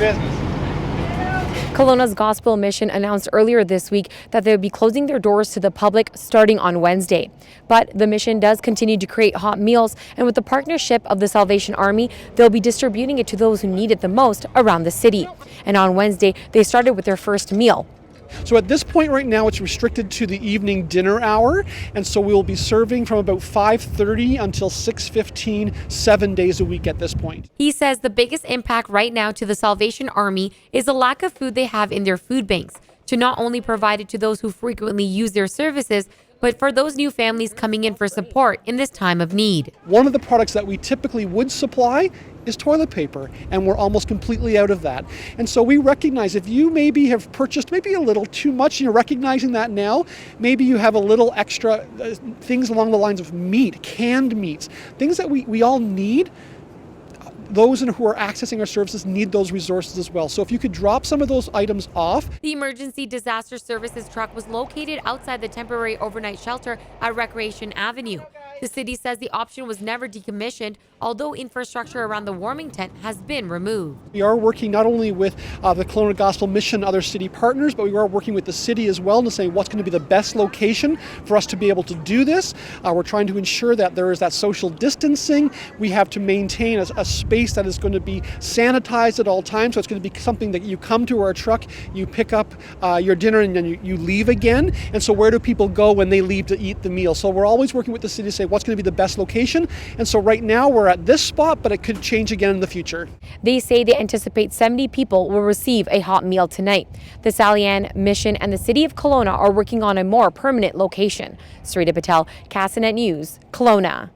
business. Kelowna's Gospel Mission announced earlier this week that they would be closing their doors to the public starting on Wednesday. But the mission does continue to create hot meals, and with the partnership of the Salvation Army, they'll be distributing it to those who need it the most around the city. And on Wednesday, they started with their first meal. So at this point right now, it's restricted to the evening dinner hour, and so we will be serving from about 5:30 until 6:15, 7 days a week at this point. He says the biggest impact right now to the Salvation Army is the lack of food they have in their food banks, to not only provide it to those who frequently use their services, but for those new families coming in for support in this time of need. One of the products that we typically would supply is toilet paper, and we're almost completely out of that. And so we recognize if you maybe have purchased maybe a little too much, and you're recognizing that now, maybe you have a little extra things along the lines of meat, canned meats, things that we all need. Those who are accessing our services need those resources as well. So if you could drop some of those items off. The Emergency Disaster Services truck was located outside the temporary overnight shelter at Recreation Avenue. The city says the option was never decommissioned, although infrastructure around the warming tent has been removed. We are working not only with the Kelowna Gospel Mission, other city partners, but we are working with the city as well to say what's going to be the best location for us to be able to do this. We're trying to ensure that there is that social distancing. We have to maintain a space that is going to be sanitized at all times, so it's going to be something that you come to our truck, you pick up your dinner, and then you leave again. And so where do people go when they leave to eat the meal? So we're always working with the city to say what's going to be the best location. And so right now we're at this spot, but it could change again in the future. They say they anticipate 70 people will receive a hot meal tonight. The Sally Ann Mission and the City of Kelowna are working on a more permanent location. Sarita Patel, Castanet News, Kelowna.